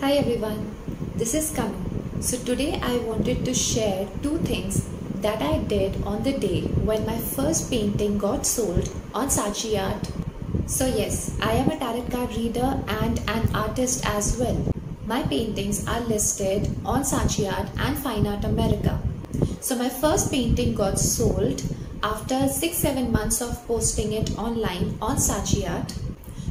Hi everyone, this is Kanu. So today I wanted to share two things that I did on the day when my first painting got sold on Saatchi Art. So yes, I am a tarot card reader and an artist as well. My paintings are listed on Saatchi Art and Fine Art America. So my first painting got sold after 6-7 months of posting it online on Saatchi Art.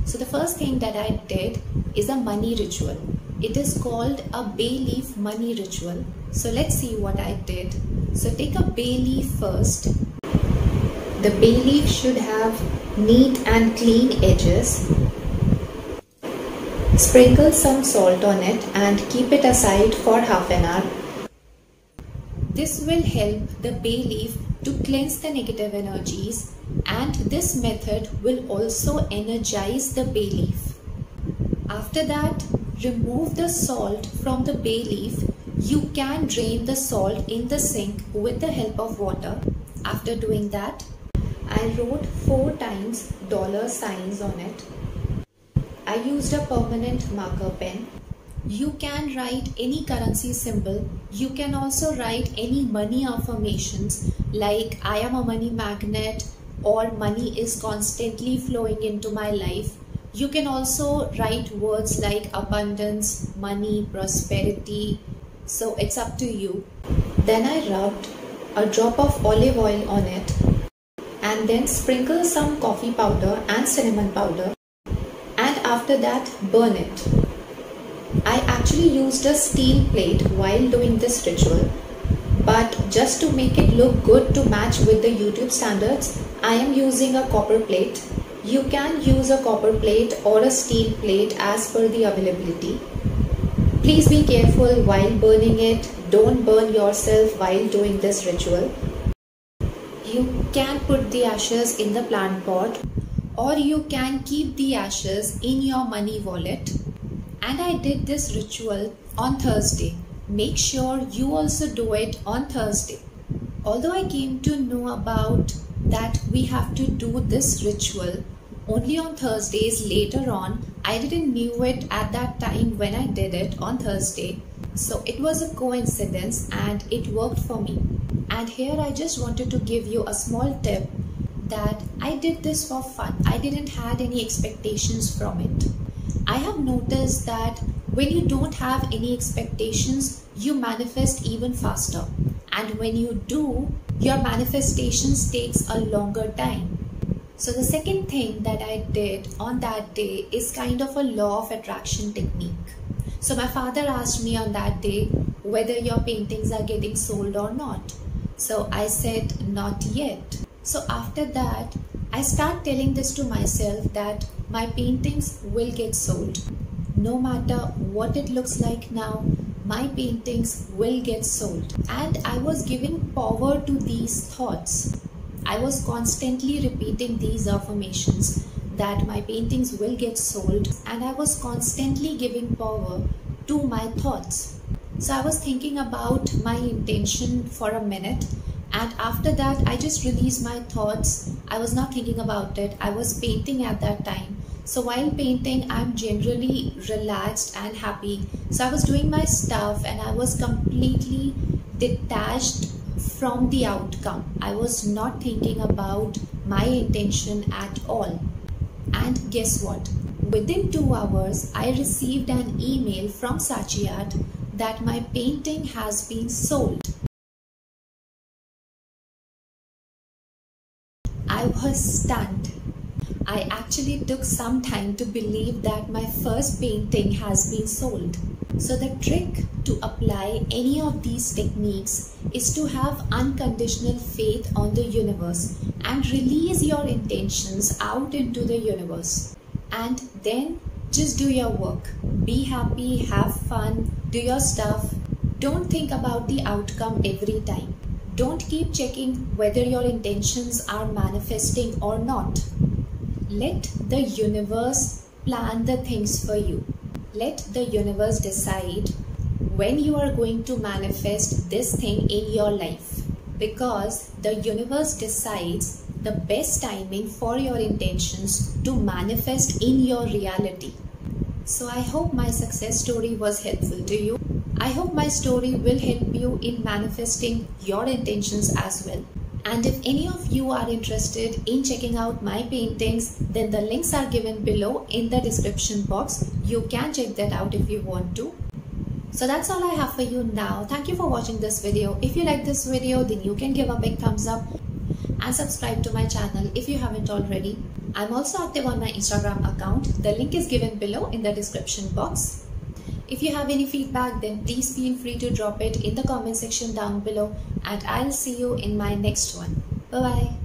So the first thing that I did is a money ritual. It is called a bay leaf money ritual. So let's see what I did. So take a bay leaf first. The bay leaf should have neat and clean edges. Sprinkle some salt on it and keep it aside for half an hour. This will help the bay leaf to cleanse the negative energies, and this method will also energize the bay leaf. After that, remove the salt from the bay leaf. You can drain the salt in the sink with the help of water. After doing that, I wrote 4 times dollar signs on it. I used a permanent marker pen. You can write any currency symbol. You can also write any money affirmations like I am a money magnet or money is constantly flowing into my life. You can also write words like abundance, money, prosperity. So it's up to you. Then I rubbed a drop of olive oil on it and then sprinkle some coffee powder and cinnamon powder, and after that burn it. I actually used a steel plate while doing this ritual, but just to make it look good to match with the YouTube standards, I am using a copper plate. You can use a copper plate or a steel plate as per the availability. Please be careful while burning it. Don't burn yourself while doing this ritual. You can put the ashes in the plant pot, or you can keep the ashes in your money wallet. And I did this ritual on Thursday. Make sure you also do it on Thursday. Although I came to know about that we have to do this ritual only on Thursdays later on, I didn't knew it at that time when I did it on Thursday. So it was a coincidence and it worked for me. And here I just wanted to give you a small tip that I did this for fun. I didn't had any expectations from it. I have noticed that when you don't have any expectations, you manifest even faster. And when you do, your manifestations takes a longer time. So the second thing that I did on that day is kind of a law of attraction technique. So my father asked me on that day whether your paintings are getting sold or not. So I said not yet. So after that, I start telling this to myself that my paintings will get sold. No matter what it looks like now, my paintings will get sold. And I was giving power to these thoughts. I was constantly repeating these affirmations that my paintings will get sold, and I was constantly giving power to my thoughts. So I was thinking about my intention for a minute, and after that I just released my thoughts. I was not thinking about it. I was painting at that time. So while painting, I'm generally relaxed and happy. So I was doing my stuff and I was completely detached from the outcome. I was not thinking about my intention at all. And guess what? Within 2 hours, I received an email from Saatchi Art that my painting has been sold. I was stunned. I actually took some time to believe that my first painting has been sold. So the trick to apply any of these techniques is to have unconditional faith on the universe and release your intentions out into the universe. And then just do your work. Be happy, have fun, do your stuff. Don't think about the outcome every time. Don't keep checking whether your intentions are manifesting or not. Let the universe plan the things for you. Let the universe decide when you are going to manifest this thing in your life, because the universe decides the best timing for your intentions to manifest in your reality. So I hope my success story was helpful to you. I hope my story will help you in manifesting your intentions as well. And if any of you are interested in checking out my paintings, then the links are given below in the description box. You can check that out if you want to. So that's all I have for you now. Thank you for watching this video. If you like this video, then you can give a big thumbs up and subscribe to my channel if you haven't already. I'm also active on my Instagram account. The link is given below in the description box. If you have any feedback, then please feel free to drop it in the comment section down below, and I'll see you in my next one. Bye bye.